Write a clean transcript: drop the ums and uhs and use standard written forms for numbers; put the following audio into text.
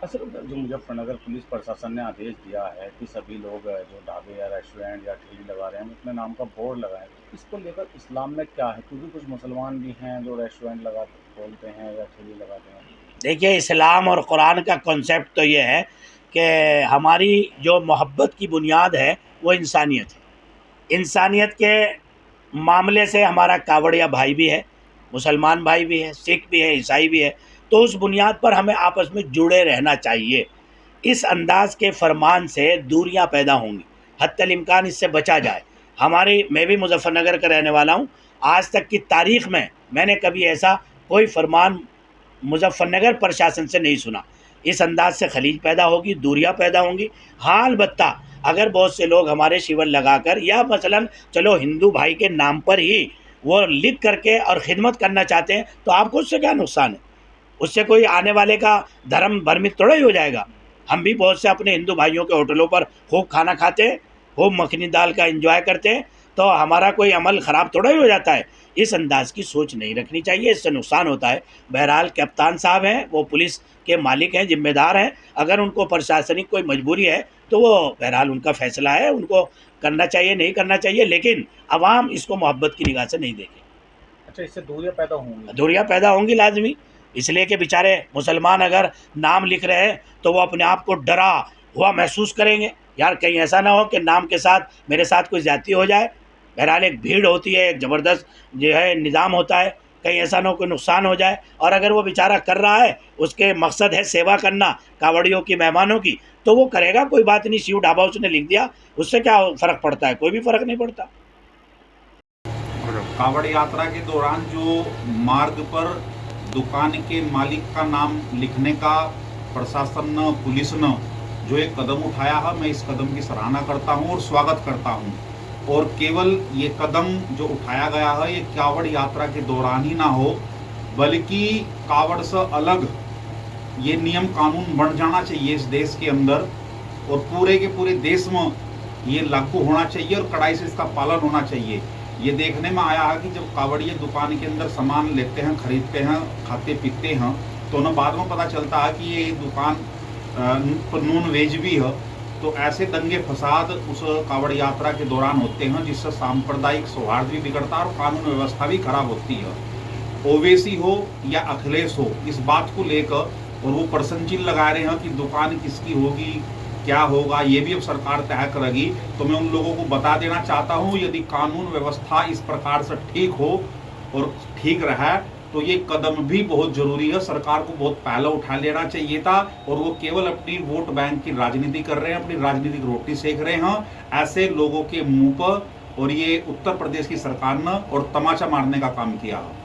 असल में जो मुजफ्फरनगर पुलिस प्रशासन ने आदेश दिया है कि सभी लोग जो ढाबे या रेस्टोरेंट या ठेली लगा रहे हैं अपने नाम का बोर्ड लगाएं, तो इसको लेकर इस्लाम में क्या है? क्योंकि कुछ मुसलमान भी हैं जो रेस्टोरेंट लगा खोलते हैं या ठेली लगाते हैं। देखिए, इस्लाम और कुरान का कॉन्सेप्ट तो ये है कि हमारी जो मोहब्बत की बुनियाद है वो इंसानियत है। इंसानियत के मामले से हमारा कावड़िया भाई भी है, मुसलमान भाई भी है, सिख भी है, ईसाई भी है। तो उस बुनियाद पर हमें आपस में जुड़े रहना चाहिए। इस अंदाज के फरमान से दूरियां पैदा होंगी, हत्तल इम्कान इससे बचा जाए। मैं भी मुजफ्फरनगर का रहने वाला हूँ। आज तक की तारीख में मैंने कभी ऐसा कोई फरमान मुजफ्फरनगर प्रशासन से नहीं सुना। इस अंदाज से खलीज पैदा होगी, दूरियां पैदा होंगी। हाँ, अलबत्ता अगर बहुत से लोग हमारे शिविर लगाकर या मसलन चलो हिंदू भाई के नाम पर ही वो लिख करके और ख़िदमत करना चाहते हैं, तो आपको उससे क्या नुकसान है? उससे कोई आने वाले का धर्म भ्रमित थोड़ा ही हो जाएगा। हम भी बहुत से अपने हिंदू भाइयों के होटलों पर खूब खाना खाते हैं, खूब मखनी दाल का एंजॉय करते हैं, तो हमारा कोई अमल ख़राब थोड़ा ही हो जाता है। इस अंदाज़ की सोच नहीं रखनी चाहिए, इससे नुकसान होता है। बहरहाल कप्तान साहब हैं, वो पुलिस के मालिक हैं, ज़िम्मेदार हैं। अगर उनको प्रशासनिक कोई मजबूरी है तो वो बहरहाल उनका फ़ैसला है, उनको करना चाहिए, नहीं करना चाहिए, लेकिन अवाम इसको मोहब्बत की निगाह से नहीं देखे। अच्छा, इससे दूरियां पैदा होंगी। दूरियाँ पैदा होंगी लाजमी, इसलिए कि बेचारे मुसलमान अगर नाम लिख रहे हैं तो वो अपने आप को डरा हुआ महसूस करेंगे। यार कहीं ऐसा ना हो कि नाम के साथ मेरे साथ कोई ज़्यादती हो जाए। बहरहाल एक भीड़ होती है, एक ज़बरदस्त जो है निज़ाम होता है, कहीं ऐसा ना हो कोई नुकसान हो जाए। और अगर वो बेचारा कर रहा है, उसके मकसद है सेवा करना कावड़ियों की, मेहमानों की, तो वो करेगा, कोई बात नहीं। शिव ढाबा उसने लिख दिया, उससे क्या फ़र्क पड़ता है? कोई भी फ़र्क नहीं पड़ता। कावड़ यात्रा के दौरान जो मार्ग पर दुकान के मालिक का नाम लिखने का प्रशासन न, पुलिस ने जो एक कदम उठाया है, मैं इस कदम की सराहना करता हूं और स्वागत करता हूं। और केवल ये कदम जो उठाया गया है ये कावड़ यात्रा के दौरान ही ना हो, बल्कि कावड़ से अलग ये नियम कानून बन जाना चाहिए इस देश के अंदर, और पूरे के पूरे देश में ये लागू होना चाहिए और कड़ाई से इसका पालन होना चाहिए। ये देखने में आया है कि जब कावड़िया दुकान के अंदर सामान लेते हैं, खरीदते हैं, खाते पीते हैं, तो उन्हें बाद में पता चलता है कि ये दुकान पर नॉन वेज भी है। तो ऐसे दंगे फसाद उस कावड़ यात्रा के दौरान होते हैं, जिससे सांप्रदायिक सौहार्द भी बिगड़ता है और कानून व्यवस्था भी खराब होती है। ओवैसी हो या अखिलेश हो, इस बात को लेकर और वो प्रश्न चिन्ह लगा रहे हैं कि दुकान किसकी होगी, क्या होगा, ये भी अब सरकार तय करेगी। तो मैं उन लोगों को बता देना चाहता हूँ, यदि कानून व्यवस्था इस प्रकार से ठीक हो और ठीक रहा तो ये कदम भी बहुत जरूरी है। सरकार को बहुत पहले उठा लेना चाहिए था, और वो केवल अपनी वोट बैंक की राजनीति कर रहे हैं, अपनी राजनीतिक रोटी सेक रहे हैं ऐसे लोगों के मुंह पर। और ये उत्तर प्रदेश की सरकार ने और तमाचा मारने का काम किया है।